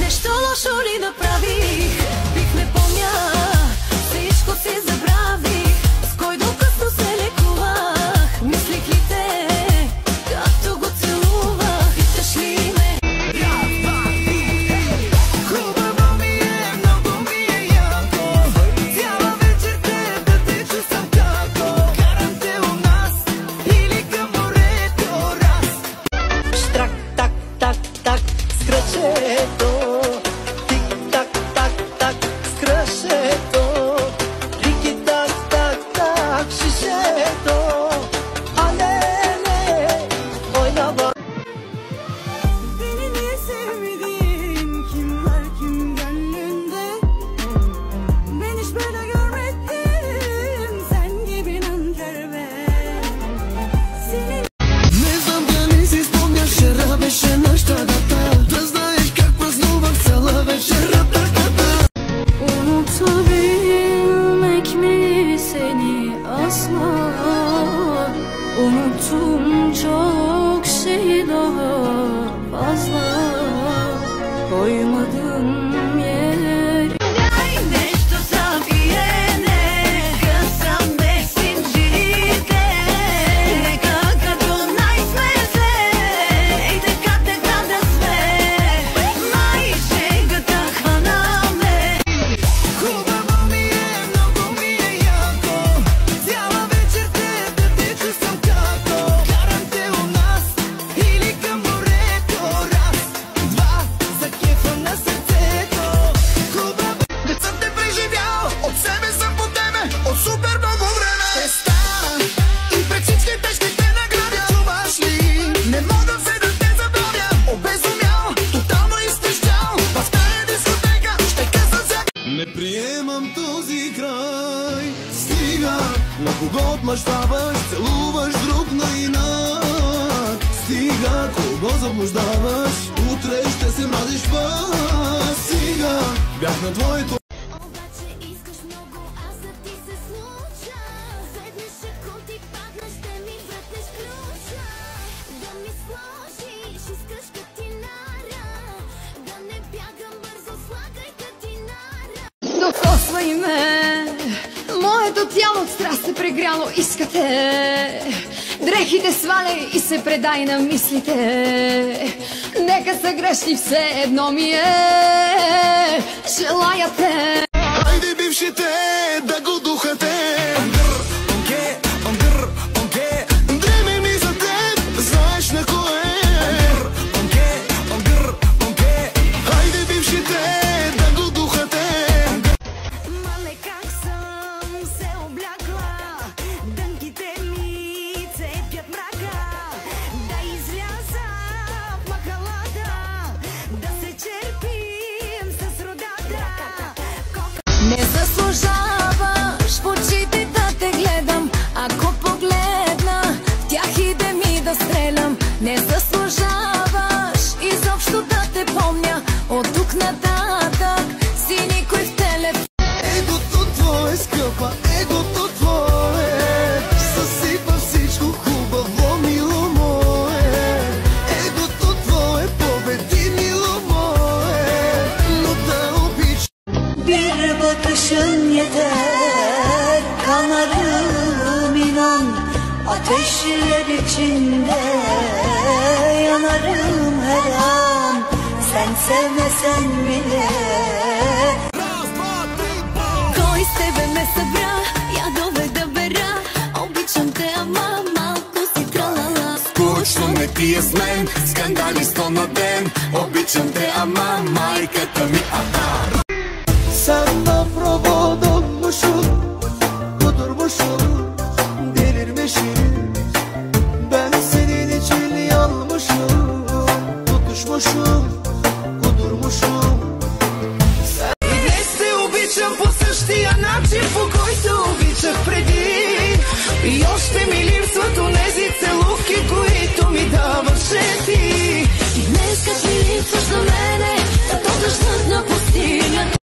Нещо лошо ли направих? Бих не помня, всичко си забравих. С кой до късно се лекувах? Мислих ли те, както го целувах? Питаш ли ме? Хубаво ми е, много ми е яко. Цяла вечер те да те чувствам како. Карам те у нас или към морето раз. Штрак, так, так, так, с кръчето. Тик, так, так, так, с кръчето. Рики, так, так, так, шишето. Alele, oynama. Beni niye sevmedin? Kim var kim gönlünde? Ben hiç böyle görmedim. Sen gibi nankör be. Senin Не знам дали си спомняш, вчера беше нашата дата. Да знаеш как празнувах цяла вечер. unutabilmek mi seni asla? Unuttum çok şey daha fazla. Koymadım yer. Нещо забиене, късам без синжирите. Нека като най-сме и така да сме. Май шегата хванаме. Хубаво ми е, много ми е яко. Цяла вечер те да те чувствам како. Карам те у нас или към морето. Раз, два, за кефа на сърцето. Хубаво. Не съм те преживял, от себе съм по тебе, от супер много време. Престан и пред всичките ще те наградя. Чуваш ли? Не мога се да те забравя. Обезумял, тотално изтъщал. В тая дискотека ще къса всяка. Не приемам този край. Стига, на кого отмъщаваш, целуваш друг на инат. Стига, кого заблуждаваш, утре ще се мразиш пак. Стига, бях на твоето. Обаче искаш много, аз за ти се случа. Веднъж ако ти падна, ще ми върнеш ключа. Да ми сложиш, искаш катинара. Да не бягам бързо, слагай катинара. Докосвай ме, моето тяло от страст се прегряло, искате. Дрехите сваляй и се предай на мислите. Нека са грешни, все едно ми е. Желая те. Хайде бившите да го духате. Дреме ми за теб, знаеш на кое. Хайде бившите да го духате. Мале как съм се облякла, дънките ми цепят мрака. Да изляза в махалата, да се черпим с родата. Не заслужаваш в очите да те гледам. Ако погледна в тях и да ми да стрелям. Не заслужаваш изобщо да те помня. От тук нататък си никой в телефон. Егото твое, скъпа, егото твое съсипа всичко хубаво, мило мое. Егото твое победи, мило мое. Но да обичам. Bir bakışın yeter, kanarım inan. Ateşler içinde yanarım her an. Sen sevmesen bile. Кой с тебе ме събра, я доведа бера. Обичам те, ама малко си тралала. Скучно ме ти е с мен, скандали 100 на ден. Обичам те, ама майката ми Sen de provadonmuşsun, kudurmuşsun, delirmişsin.